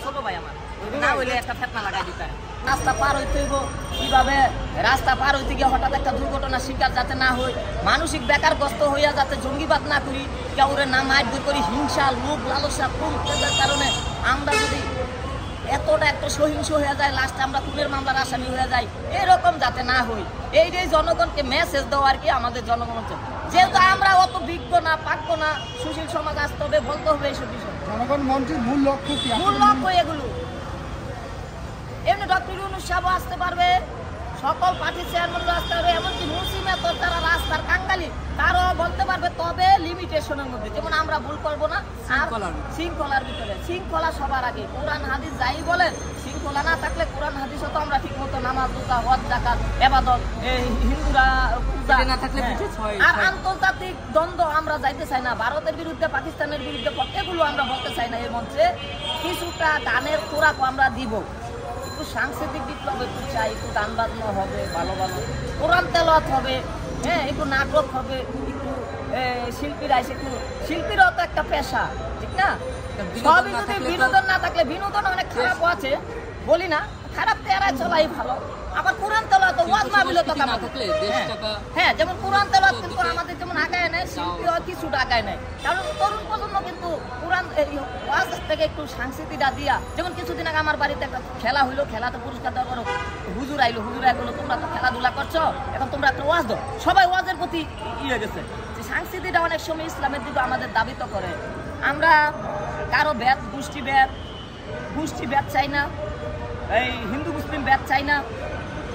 ছোট ভাই আমার না হইলে একটা ফেতনা লাগাই দিতে রাস্তা পার হইতে হইব কিভাবে রাস্তা পার হইতে গিয়ে হঠাৎ একটা দুর্ঘটনার শিকার যাতে না হই মানসিক বেকারগ্রস্ত হইয়া যাতে জঙ্গিবাদ না করি কেউরে না মারধর করি হিংসা লোভ লালসা প্রভৃতির কারণে আমরা যদি এতটা একটা সহিংস হয়ে যায় লাস্টে আমরা খুনের মামলার আসামি হয়ে যাই এরকম যাতে না হই এই যে জনগণকে মেসেজ দেওয়া আর কি আমাদের জনগণ যেহেতু আমরা অত বিজ্ঞ না পাক্য না সুশীল সমাজ আসতে হবে বলতে হবে এইসব বিষয় জনগণ মন্ত্রীর মূল লক্ষ্য কি মূল লক্ষ্য এগুলো এমনি ডক্টর ইউনূস সাহেব আসতে পারবে সকল পার্টি চেয়ারম্যানরা আসতে পারবে এমনকি মুসলিমে তো তারা রাস্তার কাঙ্গালি তারও বলতে পারবে তবে লিমিটেশনের মধ্যে যেমন আমরা ভুল করবো না শৃঙ্খলার ভিতরে শৃঙ্খলা সবার আগে কোরআন হাদিস যাই বলেন শৃঙ্খলা না থাকলে কোরআন হাদিসও তো আমরা ঠিক মতো নামাজ রোজা হজ যাকাত ইবাদত হিন্দুরা পূজা না থাকলে আর আন্তর্জাতিক দ্বন্দ্ব আমরা যাইতে চাই না ভারতের বিরুদ্ধে পাকিস্তানের বিরুদ্ধে এগুলো আমরা বলতে চাই না এই মঞ্চে কিছুটা গানের খোরাকও আমরা দিব একটু সাংস্কৃতিক বিপ্লব একটু চাই একটু গান বাজনা হবে ভালো ভালো কোরআন তেলাওয়াত হবে হ্যাঁ একটু নাটক হবে একটু শিল্পীরা এসে একটু শিল্পীরাও তো একটা পেশা ঠিক না সবই যদি বিনোদন না থাকলে বিনোদন অনেক খারাপও আছে বলি না খারাপ তো এরাই চলাই ভালো আবার কোরআন তেলাওয়াত ওয়াজ মাহফিলও তো কাম থাকলে হ্যাঁ যেমন কোরআন তেলাওয়াত কিন্তু আমাদের যেমন আগায় নেয় শিল্পীও কিছুটা আগায় নেয় কারণ তরুণ প্রজন্ম কিন্তু কোরআন ওয়াজ থেকে একটু সাংস্কৃতিকটা দিয়া যেমন কিছুদিন আগে আমার বাড়িতে একটা খেলা হইলো খেলাতে পুরস্কার দেওয়ার পর হুজুর আইলো হুজুর বললো তোমরা তো খেলাধুলা করছো এখন তোমরা একটা ওয়াজ দাও সবাই ওয়াজের প্রতি ইয়ে গেছে যে সাংস্কৃতিকটা অনেক সময় ইসলামের দিকে আমাদের দাবিত করে আমরা কারো গোষ্ঠী ভেদ চাই না এই হিন্দু মুসলিম ভেদ চাই না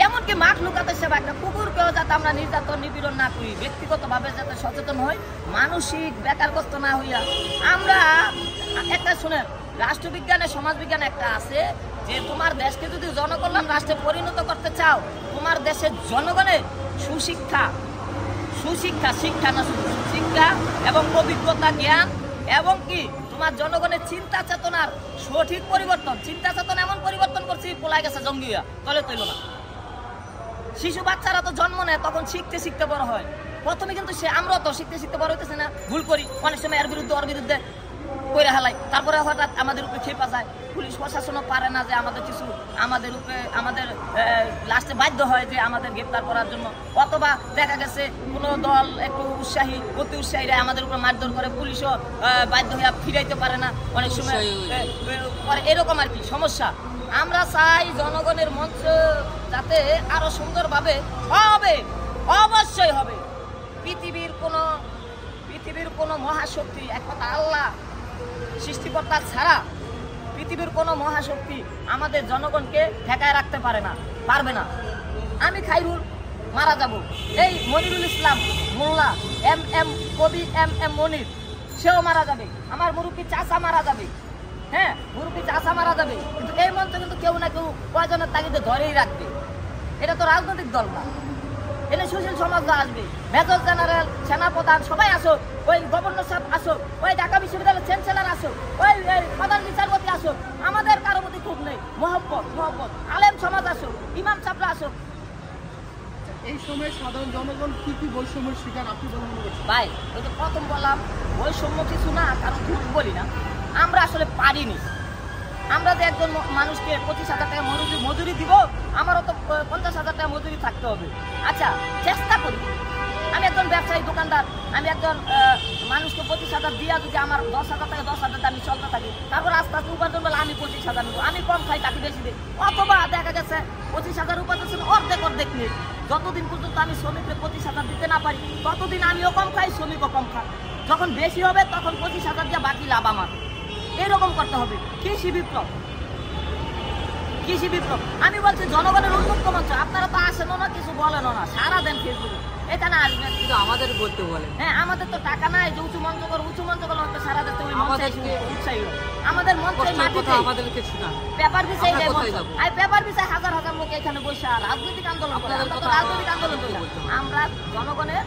এমনকি মাখ লুকাতে সেবা একটা কুকুরকেও যাতে আমরা নির্যাতন নিপীড়ন না করি ব্যক্তিগতভাবে যাতে সচেতন হই মানসিক বেকারগ্রস্ত না হইয়া আমরা একটা শুনেন রাষ্ট্রবিজ্ঞানে সমাজবিজ্ঞানে একটা আছে যে তোমার দেশকে যদি জনকল্যাণ রাষ্ট্রে পরিণত করতে চাও তোমার দেশের জনগণের শিক্ষা না সুশিক্ষা এবং অভিজ্ঞতা জ্ঞান এবং কি তোমার জনগণের চিন্তা চেতনার সঠিক পরিবর্তন চিন্তা চেতনা এমন পরিবর্তন করছি পোলাই গেছে জঙ্গিয়া তলে তৈল না শিশু বাচ্চারা তো জন্ম নেয় তখন শিখতে বড় হয় প্রথমে কিন্তু আমরা তো শিখতে বড় হইতেছে না ভুল করি অনেক সময় এর বিরুদ্ধে ওর বিরুদ্ধে করে হালাই তারপরে হঠাৎ আমাদের উপরে খেপা যায় পুলিশ প্রশাসনও পারে না যে আমাদের কিছু আমাদের লাস্টে বাধ্য হয় যে আমাদের গ্রেপ্তার করার জন্য অথবা দেখা গেছে কোনো দল একটু অতি উৎসাহীরা আমাদের উপরে মারধর করে পুলিশও বাধ্য হয়ে ফিরাইতে পারে না অনেক সময় এরকম আর কি সমস্যা আমরা চাই জনগণের মঞ্চ যাতে আরো সুন্দরভাবে হবে অবশ্যই হবে পৃথিবীর কোনো মহাশক্তি এক কথা আল্লাহ সৃষ্টিকর্তা ছাড়া পৃথিবীর কোনো মহাশক্তি আমাদের জনগণকে ঠেকায় রাখতে পারবে না আমি খাইরুল মারা যাব এই মনিরুল ইসলাম মোল্লা কবি এম মনির সেও মারা যাবে আমার মুরব্বী চাচা মারা যাবে হ্যাঁ মুরব্বী চাচা মারা যাবে কিন্তু এই মঞ্চ কিন্তু কেউ না কেউ প্রয়োজনের তাগিদে ধরেই রাখবে এটা তো রাজনৈতিক দল না এটা সুশীল সমাজরা আসবে মেজর জেনারেল সেনাপ্রধান সবাই আসো ওই গভর্নর সাহেব আসো ওই ঢাকা বিশ্ববিদ্যালয়ের চ্যান্সেলর আসো ওই প্রধান বিচারপতি আসো আমাদের কারো প্রতি খুব নেই মহব্বত আলেম সমাজ আসো ইমাম সাহেবরা আসো এই সময় সাধারণ জনগণ কি বৈষম্যের শিকার আপনি বলে মনে করছেন ভাই ওই তো প্রথম বললাম বৈষম্য কিছু না কারণ ভুল বলি না আমরা আসলে পারিনি আমরা যে একজন মানুষকে 25,000 টাকা মজুরি দিব আমারও তো 50,000 টাকা মজুরি থাকতে হবে আচ্ছা চেষ্টা করি আমি একজন ব্যবসায়ী দোকানদার আমি একজন মানুষকে 25,000 দিয়া যদি আমার 10,000 টাকা 10,000 আমি চলতে থাকি তারপর আস্তে আস্তে উপার্জন বলে আমি 25,000 নেব আমি কম খাই তাকে বেশি দিই অথবা দেখা গেছে 25,000 উপার্জন অর্ধেক নেই যতদিন পর্যন্ত আমি শ্রমিককে 25,000 দিতে না পারি ততদিন আমিও কম খাই শ্রমিকও কম খাই যখন বেশি হবে তখন 25,000 দিয়ে বাকি লাভ আমার এরকম করতে হবে কৃষি বিপ্লব আমি বলছি জনগণের উন্মুক্ত মঞ্চ আপনারা তো আসেনও না কিছু বলেনও না সারা দেন ফেসবুকে এখানে আসবেন কিন্তু আমাদের বলতে বলেন হ্যাঁ আমাদের তো টাকা নাই যে উঁচু মঞ্চ করলে হয়তো সারা দেশে ওই মঞ্চে উৎসাহী আমাদের মঞ্চে আমাদের কিছু না পেপার বিষয়ে পেপার বিষয়ে হাজার লোক এখানে বসে রাজনৈতিক আন্দোলন করে আমরা জনগণের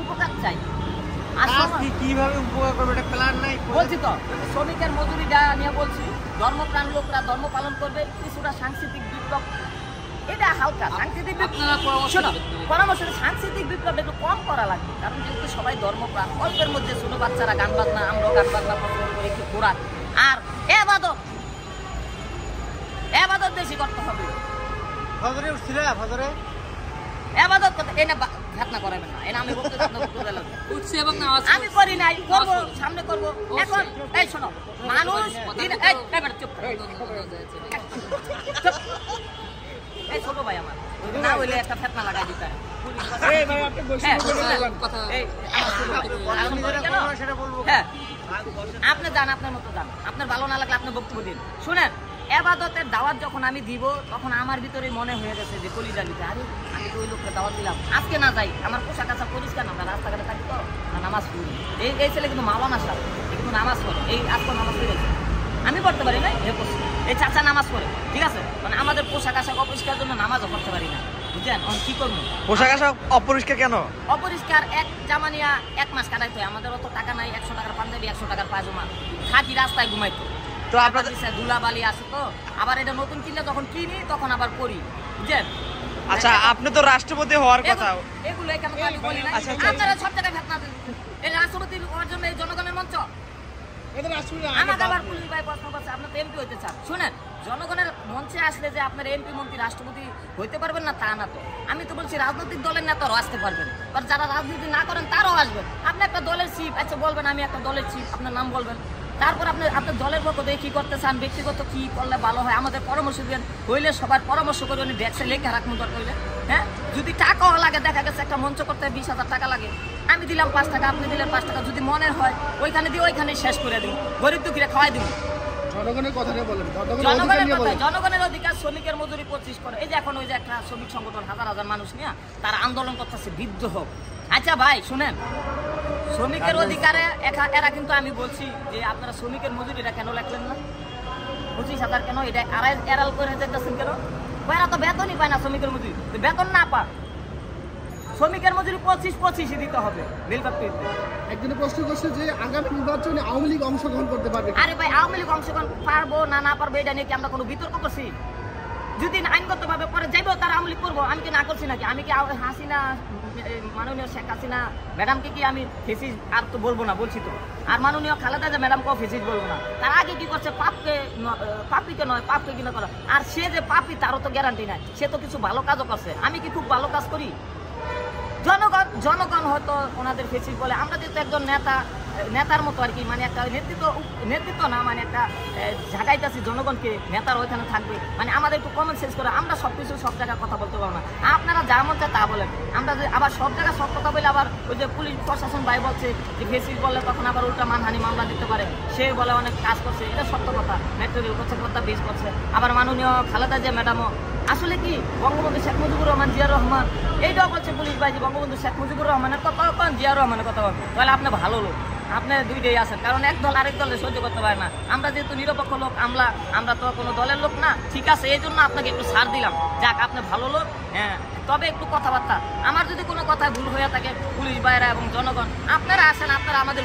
উপকার চাই কিভাবে উপকার করবে এটা প্ল্যান নাই বলছি তো শ্রমিকের মজুরি নিয়ে বলছি ধর্মপ্রাণ লোকরা ধর্ম পালন করবে কিছুটা সাংস্কৃতিক বিপ্লব এটা হালকা সাংস্কৃতিক পরামর্শ সাংস্কৃতিক বিপ্লব একটু কম করা লাগবে, কারণ যেহেতু সবাই ধর্মপ্রাণ, অল্পের মধ্যে ছোট বাচ্চারা গান বাজনা, আমরাও গান বাজনা পছন্দ করি, একটু ঘোরাক আর এবাদত বেশি করতে হবে। ফজরে উঠছিল ফজরে এবাদত করতে এনে ঘটনা করাবেন না, এনে আমি বলতে উঠছে এবং নামাজ আমি করি নাই, করবো সামনে করবো। এখন এই শোনো মানুষ এই ছোট ভাই আমার না হইলে একটা ফেতনা লাগাই দিতে আপনি যান, আপনার মতো যান, আপনার ভালো না লাগলে আপনি বক্তব্য দিন। শুনেন, এবাদতের দাওয়াত যখন আমি দিব তখন আমার ভিতরে মনে হয়ে গেছে যে কলিজালিতে আরে আমি তো ওই লোককে দাওয়াত দিলাম, আজকে না যাই, আমার পোশাক আশাক পরিষ্কার না, রাস্তাঘাটে থাকি তো নামাজ পড়ি। এই ছেলে কিন্তু মাওলানা সাহেব কিন্তু নামাজ পড়ে, এই আজকে নামাজ পড়েছে, আমি পড়তে পারি না, এই চাচা নামাজ পড়ে, ঠিক আছে, মানে আমাদের পোশাক আশাক অপরিষ্কার জন্য নামাজও পড়তে পারি না, বুঝলেন? কি করবো? পোশাক আশাক অপরিষ্কার কেন? অপরিষ্কার এক জামা নিয়ে 1 মাস কাটাইতে হয়, আমাদের অত টাকা নাই, 100 টাকার পাঞ্জাবি 100 টাকার পায়জামা, থাকি রাস্তায় ঘুমাইতো, তো আপনাদের ধুলা বালি আসে, তো আবার এটা নতুন কিনলে যখন কিনি তখন আবার করি, বুঝলেন? আচ্ছা, আপনি তো রাষ্ট্রপতি হওয়ার কথা, এগুলো এখানে আমি বলি না, আচ্ছা, আপনারা সব জায়গায় ফেতনা দেন। এই রাষ্ট্রপতি হওয়ার জন্য এই জনগণের মঞ্চ, আমাকে আবার পুলিশ ভাই প্রশ্ন করছে আপনি তো এমপি হইতে চান। শুনেন, জনগণের মঞ্চে আসলে যে আপনার এমপি মন্ত্রী রাষ্ট্রপতি হইতে পারবেন না তা না তো, আমি তো বলছি রাজনৈতিক দলের নেতারাও আসতে পারবেন, আর যারা রাজনীতি না করেন তারাও আসবেন। আপনি একটা দলের চিফ, আচ্ছা বলবেন আমি একটা দলের চিফ, আপনার নাম বলবেন, তারপর আপনার দলের পক্ষ থেকে কি করতে চান, ব্যক্তিগত কি করলে ভালো হয় আমাদের পরামর্শ দিবেন, হইলে সবার পরামর্শ করে উনি ডেস্কে লেখা রাখুন দরকার হইলে। হ্যাঁ, যদি টাকাও লাগে, দেখা গেছে একটা মঞ্চ করতে 20,000 টাকা লাগে, আমি দিলাম 5 টাকা, আপনি দিলেন 5 টাকা, যদি মনের হয় ওইখানে দিয়ে ওইখানে শেষ করে দিন, গরিব দুঃখীরা খাওয়াই দিন। জনগণের কথা নিয়ে বলেন, জনগণের অধিকার, শ্রমিকের মজুরি 25 করে, এই যে এখন ওই যে একটা শ্রমিক সংগঠন হাজার হাজার মানুষ নিয়ে তারা আন্দোলন করতেছে বিদ্রোহ। আচ্ছা ভাই শুনেন, শ্রমিকের অধিকারে এরা কিন্তু আমি বলছি যে আপনারা শ্রমিকের মজুরিটা কেন লেখলেন না, 25,000 কেন, এটা এড়াল করে যেতেছেন কেন? এরা তো বেতনই পায় না, শ্রমিকের মজুরি বেতন না পায়, শ্রমিকের মজুরি 25 দিতে হবে মিল ফ্যাক্টরিতে। একদিনে প্রশ্ন করছে যে আগামী নির্বাচনে আওয়ামী লীগ অংশগ্রহণ করতে পারবে। আরে ভাই, আওয়ামী লীগ অংশগ্রহণ পারবো না পারবো এটা নিয়ে কি আমরা কোনো বিতর্ক করছি? যদি আইনগতভাবে পরে যাইবো তারা আওয়ামী লীগ করবো, আমি কি না করছি নাকি? আমি কি হাসিনা, মাননীয় শেখ হাসিনা ম্যাডামকে কি আমি ফেসিস আর তো বলবো না, বলছি তো, আর মাননীয় খালেদা জিয়া ম্যাডামকেও ফেসিস বলবো না। তার আগে কি করছে, পাপিকে নয় পাপকে কিনা করা, আর সে যে পাপি তারও তো গ্যারান্টি নাই, সে তো কিছু ভালো কাজও করছে। আমি কি খুব ভালো কাজ করি? জনগণ হয়তো ওনাদের ফেসিস বলে, আমরা যেহেতু একজন নেতার মতো আর কি, মানে একটা নেতৃত্ব না, মানে একটা ঝাঁকাইতেছি জনগণকে, নেতার ওইখানে থাকবে, মানে আমাদের একটু কমন সেন্স করে, আমরা সবকিছু সব জায়গায় কথা বলতে পারবো না, আপনারা যা মন চায় তা বলেন। আমরা যে আবার সব জায়গায় সব কথা বলে আবার ওই যে পুলিশ প্রশাসন ভাই বলছে যে ফেসিস বললে তখন আবার উল্টা মানহানি মামলা দিতে পারে, সে বলে অনেক কাজ করছে, এটা সত্য কথা, মেট্রো রেল করছে, কথা বেশ করছে। আবার মাননীয় খালেদা জিয়া ম্যাডামও আসলে কি বঙ্গবন্ধু শেখ মুজিবুর রহমান, জিয়া রহমান, এইটাও বলছে পুলিশ ভাই যে বঙ্গবন্ধু শেখ মুজিবুর রহমানের কথা বলেন, জিয়া রহমানের কথা বলেন, তাহলে আপনি ভালো লোক, আপনি দুইটাই আছেন, কারণ এক দল আরেক দলে সহ্য করতে পারে না। আমরা যেহেতু নিরপেক্ষ লোক, আমরা তো কোনো দলের লোক না, ঠিক আছে, এই জন্য আপনাকে একটু ছাড় দিলাম, যাক আপনি ভালো লোক। হ্যাঁ, তবে একটু কথাবার্তা, আমার যদি কোনো কথা ভুল হয়ে থাকে পুলিশ ভাইরা এবং জনগণ, আপনারা আসেন, আপনারা আমাদের